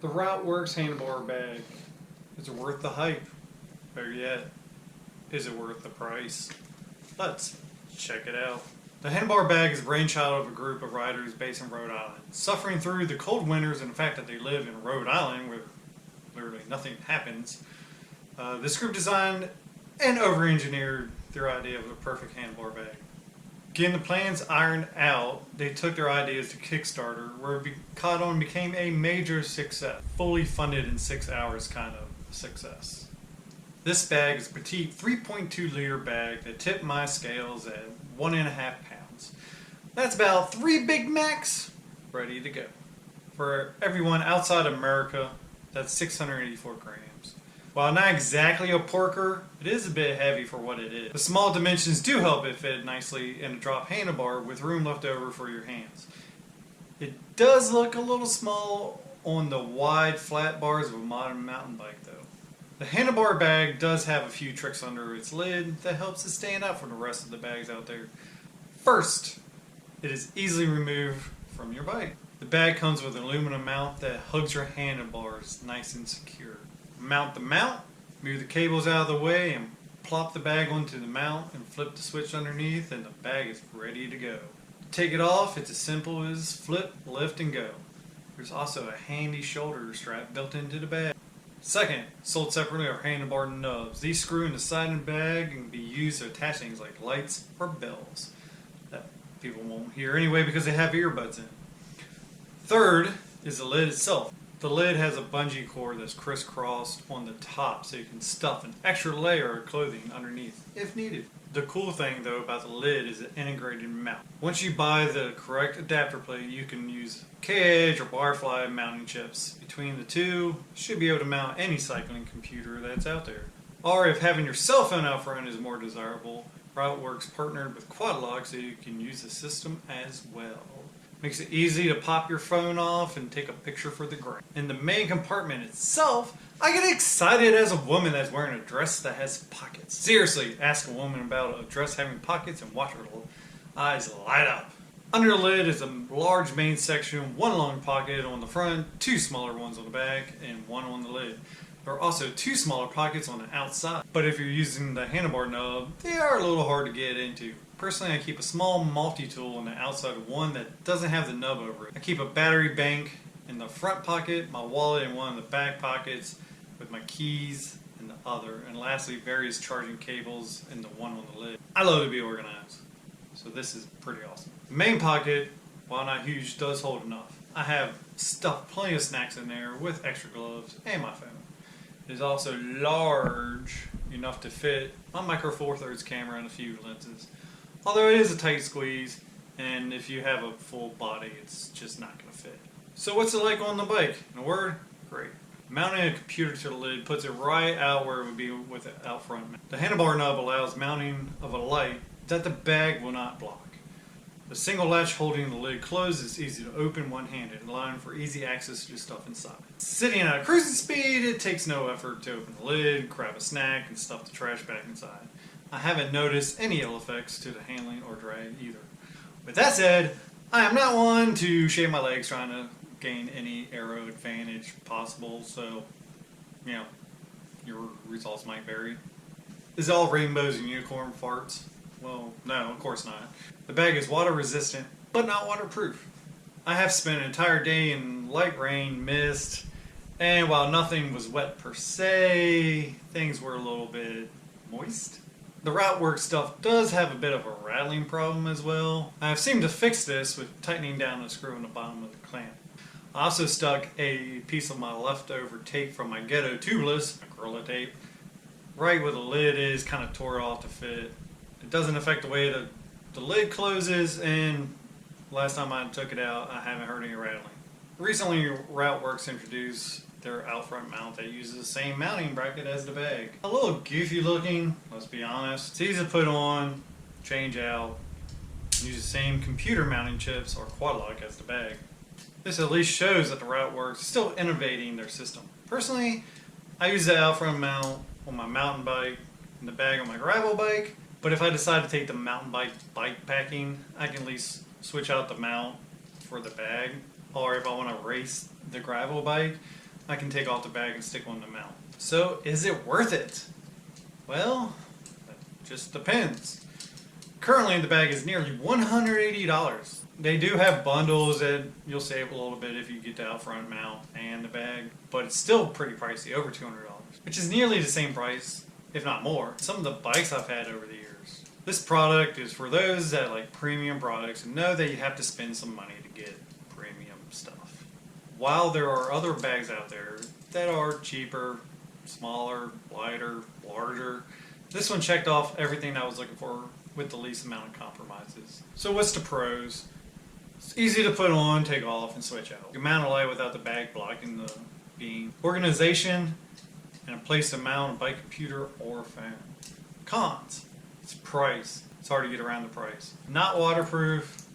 The Routeworks handlebar bag. Is it worth the hype? Better yet, is it worth the price? Let's check it out. The handlebar bag is the brainchild of a group of riders based in Rhode Island. Suffering through the cold winters and the fact that they live in Rhode Island where literally nothing happens, this group designed and over-engineered their idea of the perfect handlebar bag. Getting the plans ironed out, they took their ideas to Kickstarter, where it caught on and became a major success. Fully funded in 6 hours kind of success. This bag is a petite 3.2 liter bag that tipped my scales at 1.5 pounds. That's about 3 Big Macs ready to go. For everyone outside America, that's 684 grams. While not exactly a porker, it is a bit heavy for what it is. The small dimensions do help it fit nicely in a drop handlebar with room left over for your hands. It does look a little small on the wide flat bars of a modern mountain bike though. The handlebar bag does have a few tricks under its lid that helps it stand out from the rest of the bags out there. First, it is easily removed from your bike. The bag comes with an aluminum mount that hugs your handlebars nice and secure. Mount the mount, move the cables out of the way and plop the bag onto the mount and flip the switch underneath and the bag is ready to go. To take it off, it's as simple as flip, lift and go. There's also a handy shoulder strap built into the bag. Second, sold separately are handlebar nubs. These screw in the side of the bag and can be used to attach things like lights or bells that people won't hear anyway because they have earbuds in. Third is the lid itself. The lid has a bungee cord that's crisscrossed on the top so you can stuff an extra layer of clothing underneath if needed. The cool thing though about the lid is an integrated mount. Once you buy the correct adapter plate, you can use K-Edge or Barfly mounting chips. Between the two, you should be able to mount any cycling computer that's out there. Or if having your cell phone out front is more desirable, Routeworks partnered with Quadlock so you can use the system as well. Makes it easy to pop your phone off and take a picture for the gram. In the main compartment itself, I get excited as a woman that's wearing a dress that has pockets. Seriously, ask a woman about a dress having pockets and watch her eyes light up. Under the lid is a large main section, one long pocket on the front, 2 smaller ones on the back, and 1 on the lid. There are also 2 smaller pockets on the outside, but if you're using the handlebar nub, they are a little hard to get into. Personally, I keep a small multi-tool on the outside of one that doesn't have the nub over it. I keep a battery bank in the front pocket, my wallet in one of the back pockets, with my keys in the other, and lastly, various charging cables in the one on the lid. I love to be organized, so this is pretty awesome. The main pocket, while not huge, does hold enough. I have stuffed plenty of snacks in there with extra gloves and my phone. It is also large enough to fit my micro Four Thirds camera and a few lenses. Although it is a tight squeeze, and if you have a full body, it's just not going to fit. So what's it like on the bike? In a word, great. Mounting a computer to the lid puts it right out where it would be with it out front. The handlebar nub allows mounting of a light that the bag will not block. The single latch holding the lid closed is easy to open one-handed, allowing for easy access to stuff inside. Sitting at a cruising speed, it takes no effort to open the lid, grab a snack, and stuff the trash bag inside. I haven't noticed any ill effects to the handling or drag either. With that said, I am not one to shave my legs trying to gain any aero advantage possible, so, your results might vary. Is it all rainbows and unicorn farts? Well, no, of course not. The bag is water resistant, but not waterproof. I have spent an entire day in light rain, mist, and while nothing was wet per se, things were a little bit moist. The Routeworks stuff does have a bit of a rattling problem as well. I've seemed to fix this with tightening down the screw on the bottom of the clamp. I also stuck a piece of my leftover tape from my ghetto tubeless, Gorilla tape, right where the lid is, kind of tore it off to fit. It doesn't affect the way the lid closes, and last time I took it out, I haven't heard any rattling. Recently, Routeworks introduced their out front mount that uses the same mounting bracket as the bag. A little goofy looking, let's be honest. It's easy to put on, change out, use the same computer mounting chips or Quadlock as the bag. This at least shows that the Routeworks is still innovating their system. Personally, I use the out front mount on my mountain bike and the bag on my gravel bike, but if I decide to take the mountain bike packing, I can at least switch out the mount for the bag. Or if I want to race the gravel bike, I can take off the bag and stick on the mount. So is it worth it? Well, that just depends. Currently the bag is nearly $180. They do have bundles that you'll save a little bit if you get the out front mount and the bag, but it's still pretty pricey, over $200, which is nearly the same price, if not more. Some of the bikes I've had over the years. This product is for those that like premium products and know that you have to spend some money to get premium stuff. While there are other bags out there that are cheaper, smaller, lighter, larger, this one checked off everything I was looking for with the least amount of compromises. So what's the pros? It's easy to put on, take off, and switch out. You can mount a light without the bag blocking the beam. Organization and a place to mount a bike computer or phone. Cons. It's price. It's hard to get around the price. Not waterproof.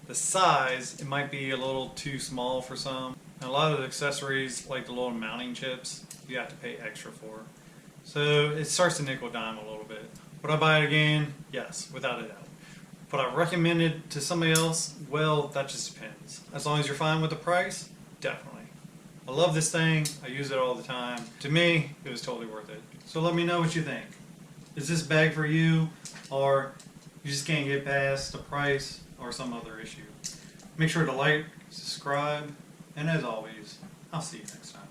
The size, it might be a little too small for some. And a lot of the accessories, like the little mounting chips, you have to pay extra for. So it starts to nickel dime a little bit. Would I buy it again? Yes, without a doubt. Would I recommend it to somebody else? Well, that just depends. As long as you're fine with the price, definitely. I love this thing. I use it all the time. To me, it was totally worth it. So let me know what you think. Is this bag for you, or you just can't get past the price or some other issue? Make sure to like, subscribe, and as always, I'll see you next time.